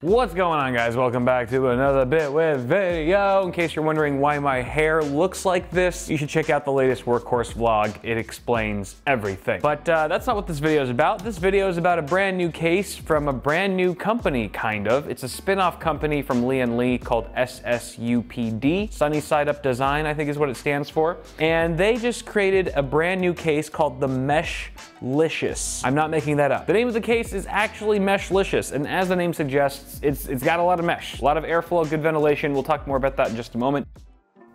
What's going on, guys? Welcome back to another Bitwit video. In case you're wondering why my hair looks like this, you should check out the latest workhorse vlog. It explains everything. But that's not what this video is about. This video is about a brand new case from a brand new company, kind of. It's a spin-off company from Lian Li called SSUPD. Sunny Side Up Design, I think is what it stands for. And they just created a brand new case called the Meshlicious. I'm not making that up. The name of the case is actually Meshlicious, and as the name suggests, it's got a lot of mesh, a lot of airflow, good ventilation. We'll talk more about that in just a moment.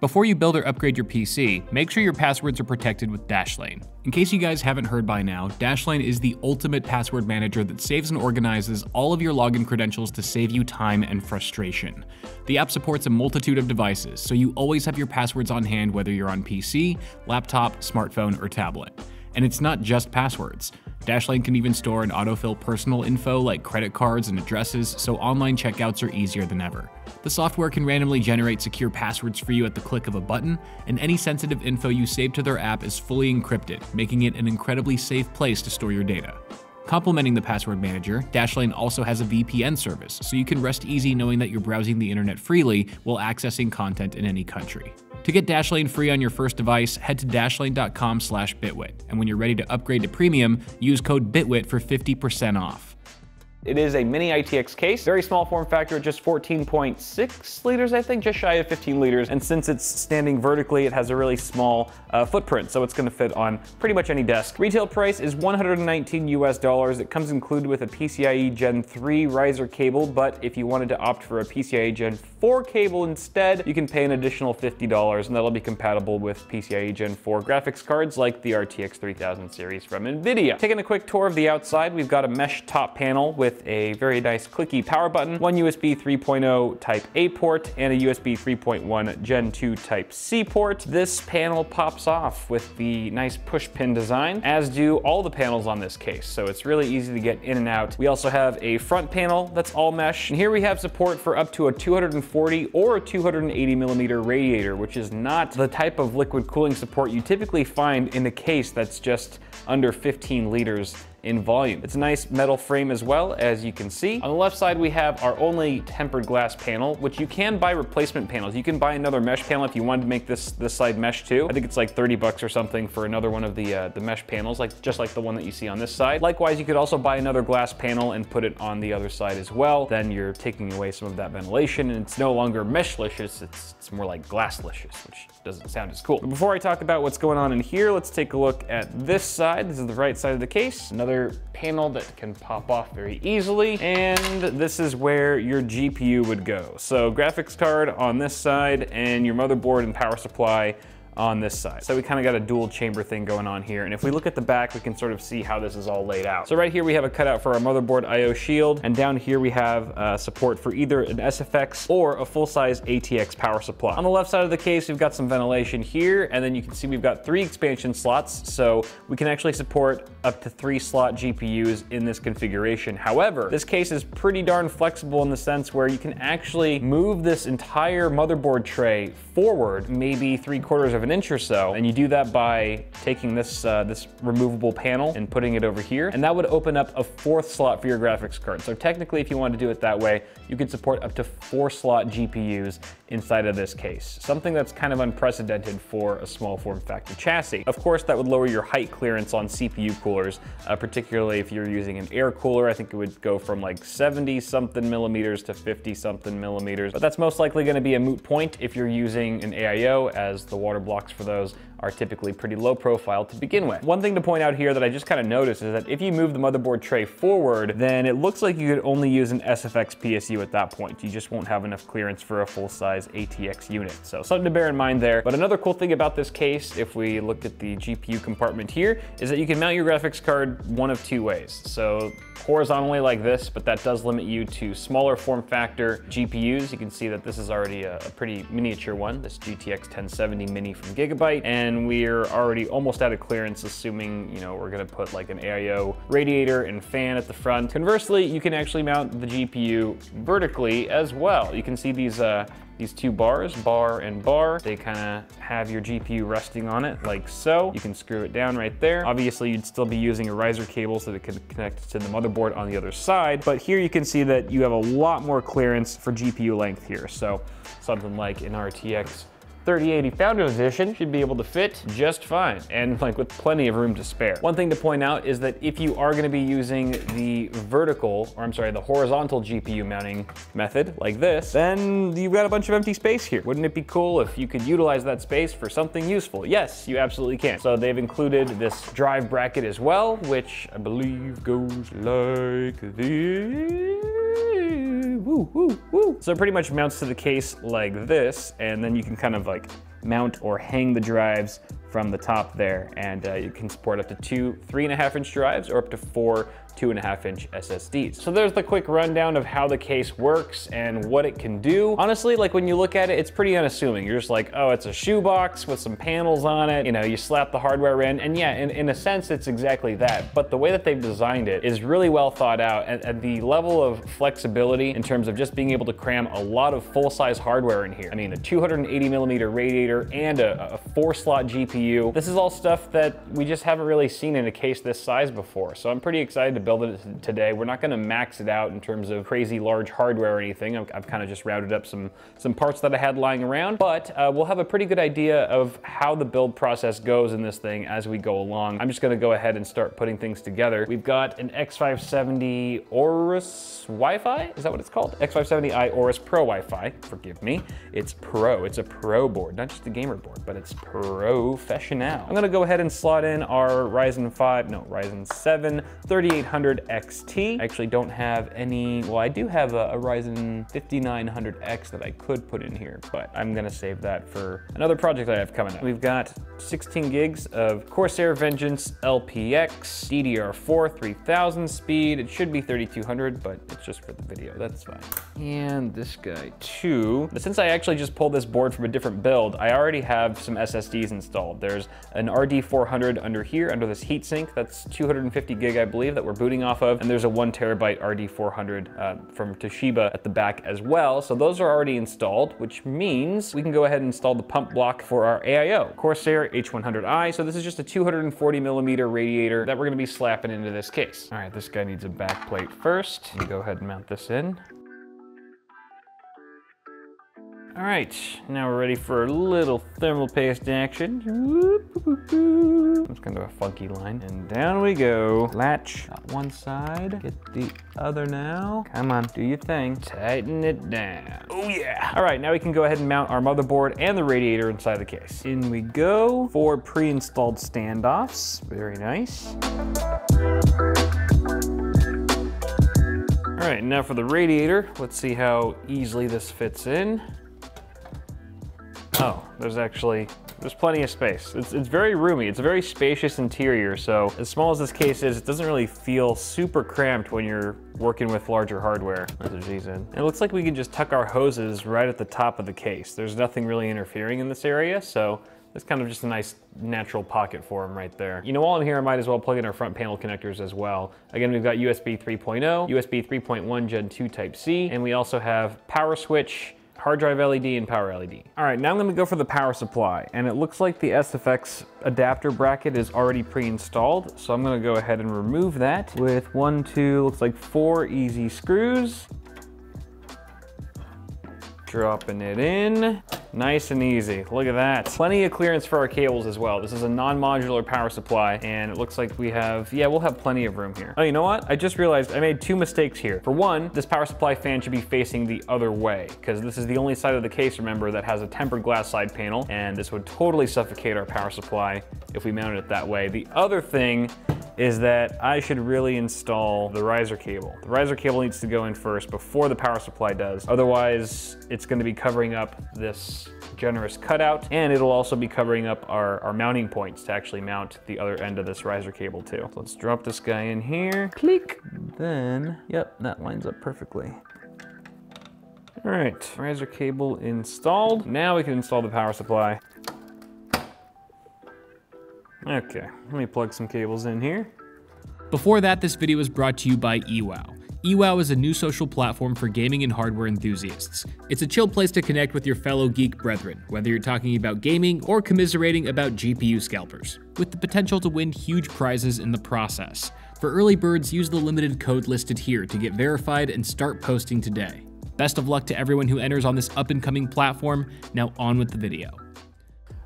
Before you build or upgrade your PC, make sure your passwords are protected with Dashlane. In case you guys haven't heard by now, Dashlane is the ultimate password manager that saves and organizes all of your login credentials to save you time and frustration. The app supports a multitude of devices, so you always have your passwords on hand whether you're on PC, laptop, smartphone, or tablet. And it's not just passwords. Dashlane can even store and autofill personal info like credit cards and addresses, so online checkouts are easier than ever. The software can randomly generate secure passwords for you at the click of a button, and any sensitive info you save to their app is fully encrypted, making it an incredibly safe place to store your data. Complementing the password manager, Dashlane also has a VPN service, so you can rest easy knowing that you're browsing the internet freely while accessing content in any country. To get Dashlane free on your first device, head to dashlane.com/bitwit, and when you're ready to upgrade to premium, use code BITWIT for 50% off. It is a Mini ITX case, very small form factor, just 14.6 liters, I think, just shy of 15 liters. And since it's standing vertically, it has a really small footprint, so it's gonna fit on pretty much any desk. Retail price is $119 US. It comes included with a PCIe Gen 3 riser cable, but if you wanted to opt for a PCIe Gen 4 cable instead, you can pay an additional $50, and that'll be compatible with PCIe Gen 4 graphics cards like the RTX 3000 series from NVIDIA. Taking a quick tour of the outside, we've got a mesh top panel with a very nice clicky power button, one USB 3.0 Type A port, and a USB 3.1 Gen 2 Type C port. This panel pops off with the nice push pin design, as do all the panels on this case, so it's really easy to get in and out. We also have a front panel that's all mesh, and here we have support for up to a 240 or a 280 millimeter radiator, which is not the type of liquid cooling support you typically find in a case that's just under 15 liters in volume. It's a nice metal frame as well, as you can see. On the left side, we have our only tempered glass panel, which you can buy replacement panels. You can buy another mesh panel if you wanted to make this side mesh too. I think it's like 30 bucks or something for another one of the mesh panels, just like the one that you see on this side. Likewise, you could also buy another glass panel and put it on the other side as well. Then you're taking away some of that ventilation, and it's no longer meshlicious, it's more like glasslicious, which doesn't sound as cool. But before I talk about what's going on in here, let's take a look at this side. This is the right side of the case. Another panel that can pop off very easily, and this is where your GPU would go. So graphics card on this side and your motherboard and power supply on this side. So we kind of got a dual chamber thing going on here. And if we look at the back, we can sort of see how this is all laid out. So right here, we have a cutout for our motherboard IO shield. And down here, we have support for either an SFX or a full-size ATX power supply. On the left side of the case, we've got some ventilation here. And then you can see we've got 3 expansion slots. So we can actually support up to 3 slot GPUs in this configuration. However, this case is pretty darn flexible in the sense where you can actually move this entire motherboard tray forward, maybe 3/4 of an inch or so, and you do that by taking this this removable panel and putting it over here, and that would open up a 4th slot for your graphics card. So technically, if you want to do it that way, you could support up to 4 slot GPUs inside of this case, something that's kind of unprecedented for a small form factor chassis. Of course, that would lower your height clearance on CPU coolers, particularly if you're using an air cooler. I think it would go from like 70 something millimeters to 50 something millimeters, but that's most likely going to be a moot point if you're using an AIO, as the water blocks for those are typically pretty low profile to begin with. One thing to point out here that I just kind of noticed is that if you move the motherboard tray forward, then it looks like you could only use an SFX PSU at that point. You just won't have enough clearance for a full-size ATX unit. So something to bear in mind there. But another cool thing about this case, if we look at the GPU compartment here, is that you can mount your graphics card one of 2 ways. So horizontally like this, but that does limit you to smaller form factor GPUs. You can see that this is already a pretty miniature one, this GTX 1070 Mini from Gigabyte. And and we're already almost out of clearance, assuming, you know, we're gonna put like an AIO radiator and fan at the front. Conversely, you can actually mount the GPU vertically as well. You can see these two bars, bar and bar, they kind of have your GPU resting on it like so. You can screw it down right there. Obviously, you'd still be using a riser cable so that it could connect to the motherboard on the other side. But here you can see that you have a lot more clearance for GPU length here. So something like an RTX 3080 Founders Edition should be able to fit just fine, and like with plenty of room to spare. One thing to point out is that if you are gonna be using the the horizontal GPU mounting method like this, then you've got a bunch of empty space here. Wouldn't it be cool if you could utilize that space for something useful? Yes, you absolutely can. So they've included this drive bracket as well, which I believe goes like this. Woo, woo, woo. So it pretty much mounts to the case like this, and then you can kind of like mount or hang the drives from the top there, and you can support up to 2 3.5-inch drives or up to 4 2.5-inch SSDs. So there's the quick rundown of how the case works and what it can do. Honestly, like when you look at it, it's pretty unassuming. You're just like, oh, it's a shoebox with some panels on it. You know, you slap the hardware in, and yeah, in a sense, it's exactly that. But the way that they've designed it is really well thought out, and the level of flexibility in terms of just being able to cram a lot of full-size hardware in here. I mean, a 280mm radiator and a 4-slot GPU. This is all stuff that we just haven't really seen in a case this size before. So I'm pretty excited to build it today. We're not gonna max it out in terms of crazy large hardware or anything. I've kind of just routed up some parts that I had lying around, but we'll have a pretty good idea of how the build process goes in this thing as we go along. I'm just gonna go ahead and start putting things together. We've got an X570 Aorus Wi-Fi, is that what it's called? X570i Aorus Pro Wi-Fi, forgive me. It's Pro, it's a Pro board, not just a gamer board, but it's professional. I'm gonna go ahead and slot in our Ryzen 7 3800 XT. I actually don't have any, well, I do have a Ryzen 5900X that I could put in here, but I'm gonna save that for another project I have coming up. We've got 16 gigs of Corsair Vengeance LPX, DDR4 3000 speed. It should be 3200, but it's just for the video, that's fine. And this guy too. But since I actually just pulled this board from a different build, I already have some SSDs installed. There's an RD400 under here, under this heatsink. That's 250 gig, I believe, that we're booting off of. And there's a 1 terabyte RD400 from Toshiba at the back as well. So those are already installed, which means we can go ahead and install the pump block for our AIO, Corsair H100i. So this is just a 240mm radiator that we're gonna be slapping into this case. All right, this guy needs a back plate first. Let me go ahead and mount this in. All right, now we're ready for a little thermal paste action. It's kind of a funky line. And down we go. Latch on one side, get the other now. Come on, do your thing. Tighten it down. Oh yeah. All right, now we can go ahead and mount our motherboard and the radiator inside the case. In we go. 4 pre-installed standoffs. Very nice. All right, now for the radiator. Let's see how easily this fits in. Oh, there's plenty of space. It's very roomy. It's a very spacious interior, so as small as this case is, it doesn't really feel super cramped when you're working with larger hardware. That's what she said. It looks like we can just tuck our hoses right at the top of the case. There's nothing really interfering in this area, so it's kind of just a nice natural pocket for them right there. You know, while I'm here, I might as well plug in our front panel connectors as well. Again, we've got USB 3.0, USB 3.1 Gen 2 Type-C, and we also have power switch, hard drive LED, and power LED. All right, now I'm gonna go for the power supply, and it looks like the SFX adapter bracket is already pre-installed, so I'm gonna go ahead and remove that with 1, 2, looks like 4 easy screws. Dropping it in. Nice and easy, look at that. Plenty of clearance for our cables as well. This is a non-modular power supply, and it looks like we have, yeah, we'll have plenty of room here. Oh, you know what? I just realized I made 2 mistakes here. For one, this power supply fan should be facing the other way, because this is the only side of the case, remember, that has a tempered glass side panel, and this would totally suffocate our power supply if we mounted it that way. The other thing is that I should really install the riser cable. The riser cable needs to go in first before the power supply does. Otherwise, it's gonna be covering up this generous cutout, and it'll also be covering up our mounting points to actually mount the other end of this riser cable too. So let's drop this guy in here, click, then, yep, that lines up perfectly. All right, riser cable installed. Now we can install the power supply. Okay, let me plug some cables in here. Before that, this video was brought to you by eWow. eWow is a new social platform for gaming and hardware enthusiasts. It's a chill place to connect with your fellow geek brethren, whether you're talking about gaming or commiserating about GPU scalpers, with the potential to win huge prizes in the process. For early birds, use the limited code listed here to get verified and start posting today. Best of luck to everyone who enters on this up-and-coming platform. Now on with the video.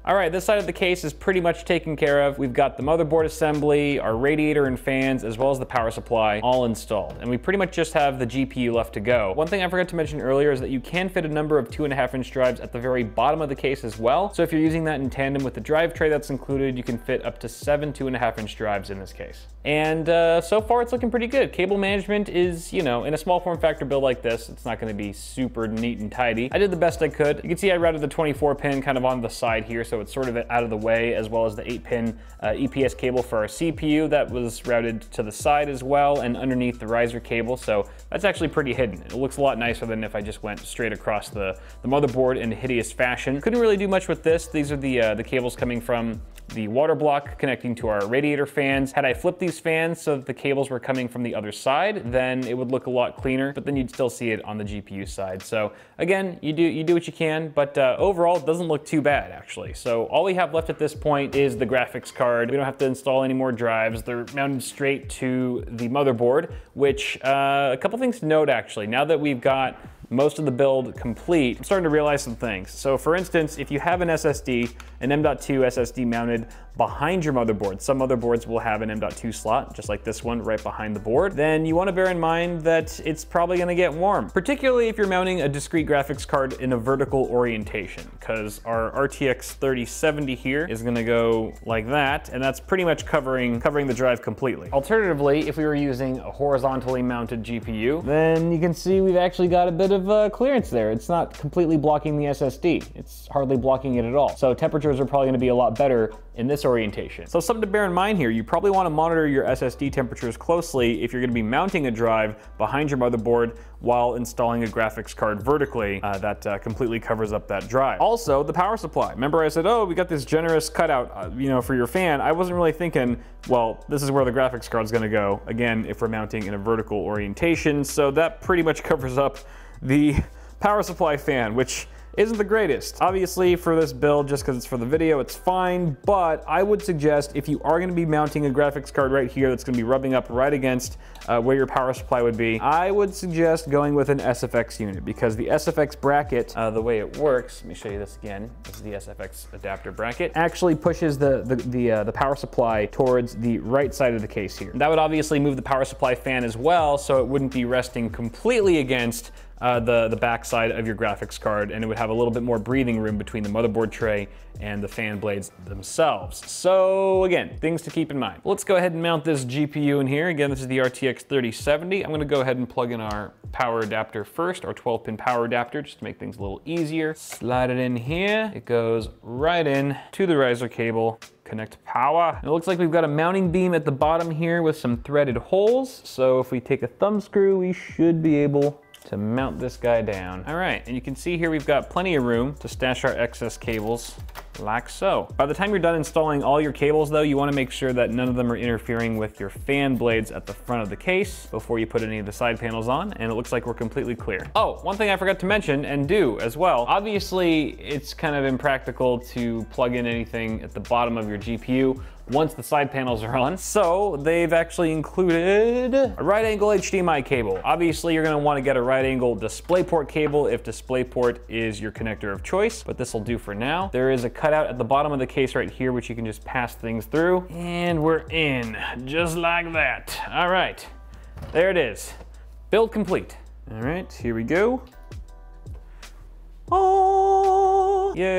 All right, this side of the case is pretty much taken care of. We've got the motherboard assembly, our radiator and fans, as well as the power supply all installed. And we pretty much just have the GPU left to go. One thing I forgot to mention earlier is that you can fit a number of 2.5-inch drives at the very bottom of the case as well. So if you're using that in tandem with the drive tray that's included, you can fit up to 7 2.5-inch drives in this case. And so far it's looking pretty good. Cable management is, you know, in a small form factor build like this, it's not gonna be super neat and tidy. I did the best I could. You can see I routed the 24 pin kind of on the side here, so it's sort of out of the way, as well as the 8-pin EPS cable for our CPU that was routed to the side as well and underneath the riser cable, so that's actually pretty hidden. It looks a lot nicer than if I just went straight across the motherboard in a hideous fashion. Couldn't really do much with this. These are the cables coming from the water block connecting to our radiator fans. Had I flipped these fans so that the cables were coming from the other side, then it would look a lot cleaner, but then you'd still see it on the GPU side. So again, you do what you can, but overall it doesn't look too bad actually. So all we have left at this point is the graphics card. We don't have to install any more drives. They're mounted straight to the motherboard, which a couple things to note actually. Now that we've got most of the build complete, I'm starting to realize some things. So for instance, if you have an SSD, an M.2 SSD mounted behind your motherboard, some motherboards will have an M.2 slot, just like this one right behind the board, then you want to bear in mind that it's probably going to get warm, particularly if you're mounting a discrete graphics card in a vertical orientation, because our RTX 3070 here is going to go like that, and that's pretty much covering the drive completely. Alternatively, if we were using a horizontally mounted GPU, then you can see we've actually got a bit of clearance there. It's not completely blocking the SSD. It's hardly blocking it at all. So temperatures are probably going to be a lot better in this orientation. So something to bear in mind here, you probably want to monitor your SSD temperatures closely if you're going to be mounting a drive behind your motherboard while installing a graphics card vertically that completely covers up that drive. Also, the power supply. Remember I said, oh, we got this generous cutout you know, for your fan. I wasn't really thinking, well, this is where the graphics card's going to go, again, if we're mounting in a vertical orientation. So that pretty much covers up the power supply fan, which isn't the greatest. Obviously for this build, just because it's for the video, it's fine, but I would suggest if you are going to be mounting a graphics card right here that's going to be rubbing up right against where your power supply would be, I would suggest going with an SFX unit, because the SFX bracket, the way it works, let me show you this again, this is the SFX adapter bracket, actually pushes the power supply towards the right side of the case here. That would obviously move the power supply fan as well, so it wouldn't be resting completely against the back side of your graphics card, and it would have a little bit more breathing room between the motherboard tray and the fan blades themselves. So again, things to keep in mind. Let's go ahead and mount this GPU in here. Again, this is the RTX 3070. I'm gonna go ahead and plug in our power adapter first, our 12-pin power adapter, just to make things a little easier. Slide it in here. It goes right in to the riser cable. Connect power. It looks like we've got a mounting beam at the bottom here with some threaded holes. So if we take a thumb screw, we should be able to mount this guy down. All right, and you can see here we've got plenty of room to stash our excess cables like so. By the time you're done installing all your cables though, you wanna make sure that none of them are interfering with your fan blades at the front of the case before you put any of the side panels on, and it looks like we're completely clear. Oh, one thing I forgot to mention and do as well. Obviously, it's kind of impractical to plug in anything at the bottom of your GPU once the side panels are on. So they've actually included a right angle HDMI cable. Obviously, you're gonna wanna get a right angle DisplayPort cable if DisplayPort is your connector of choice, but this will do for now. There is a cutout at the bottom of the case right here, which you can just pass things through, and we're in, just like that. All right, there it is. Build complete. All right, here we go. Oh, yay,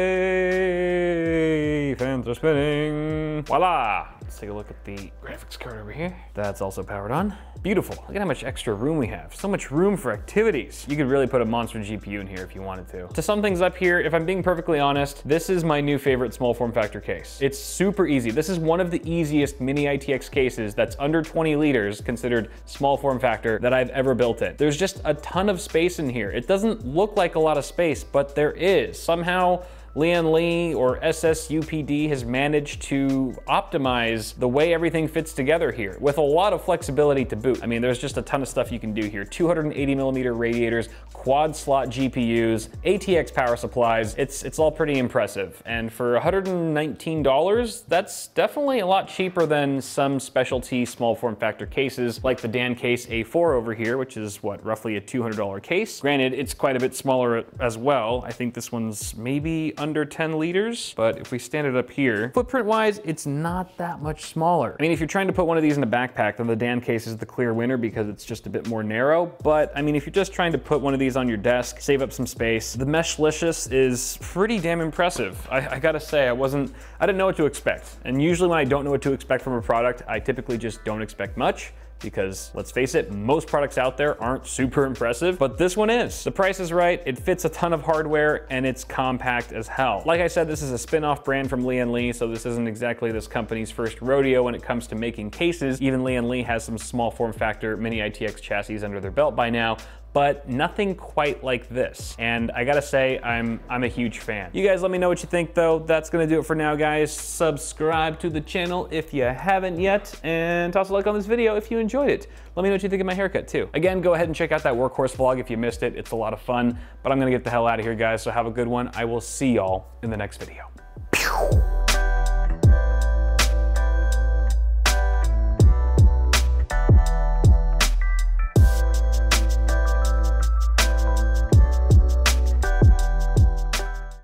fans are spinning. Voila. Let's take a look at the graphics card over here. That's also powered on. Beautiful. Look at how much extra room we have. So much room for activities. You could really put a monster GPU in here if you wanted to. To sum things up here, if I'm being perfectly honest, this is my new favorite small form factor case. It's super easy. This is one of the easiest Mini ITX cases that's under 20 liters, considered small form factor, that I've ever built in. There's just a ton of space in here. It doesn't look like a lot of space, but there is. Somehow, Lian Li or SSUPD has managed to optimize the way everything fits together here with a lot of flexibility to boot. I mean, there's just a ton of stuff you can do here. 280mm radiators, quad slot GPUs, ATX power supplies. It's all pretty impressive. And for $119, that's definitely a lot cheaper than some specialty small form factor cases like the Dan Case A4 over here, which is what, roughly a $200 case. Granted, it's quite a bit smaller as well. I think this one's maybe under 10 liters, but if we stand it up here, footprint wise, it's not that much smaller. I mean, if you're trying to put one of these in a backpack, then the Dan Case is the clear winner because it's just a bit more narrow. But I mean, if you're just trying to put one of these on your desk, save up some space, the Meshlicious is pretty damn impressive. I gotta say, I didn't know what to expect. And usually when I don't know what to expect from a product, I typically just don't expect much, because let's face it, most products out there aren't super impressive, but this one is. The price is right, it fits a ton of hardware, and it's compact as hell. Like I said, this is a spin-off brand from Lian Li, so this isn't exactly this company's first rodeo when it comes to making cases. Even Lian Li has some small form factor Mini ITX chassis under their belt by now, but nothing quite like this. And I gotta say, I'm a huge fan. You guys let me know what you think though. That's gonna do it for now, guys. Subscribe to the channel if you haven't yet, and toss a like on this video if you enjoyed it. Let me know what you think of my haircut too. Again, go ahead and check out that workhorse vlog if you missed it. It's a lot of fun, but I'm gonna get the hell out of here, guys, so have a good one. I will see y'all in the next video. Pew!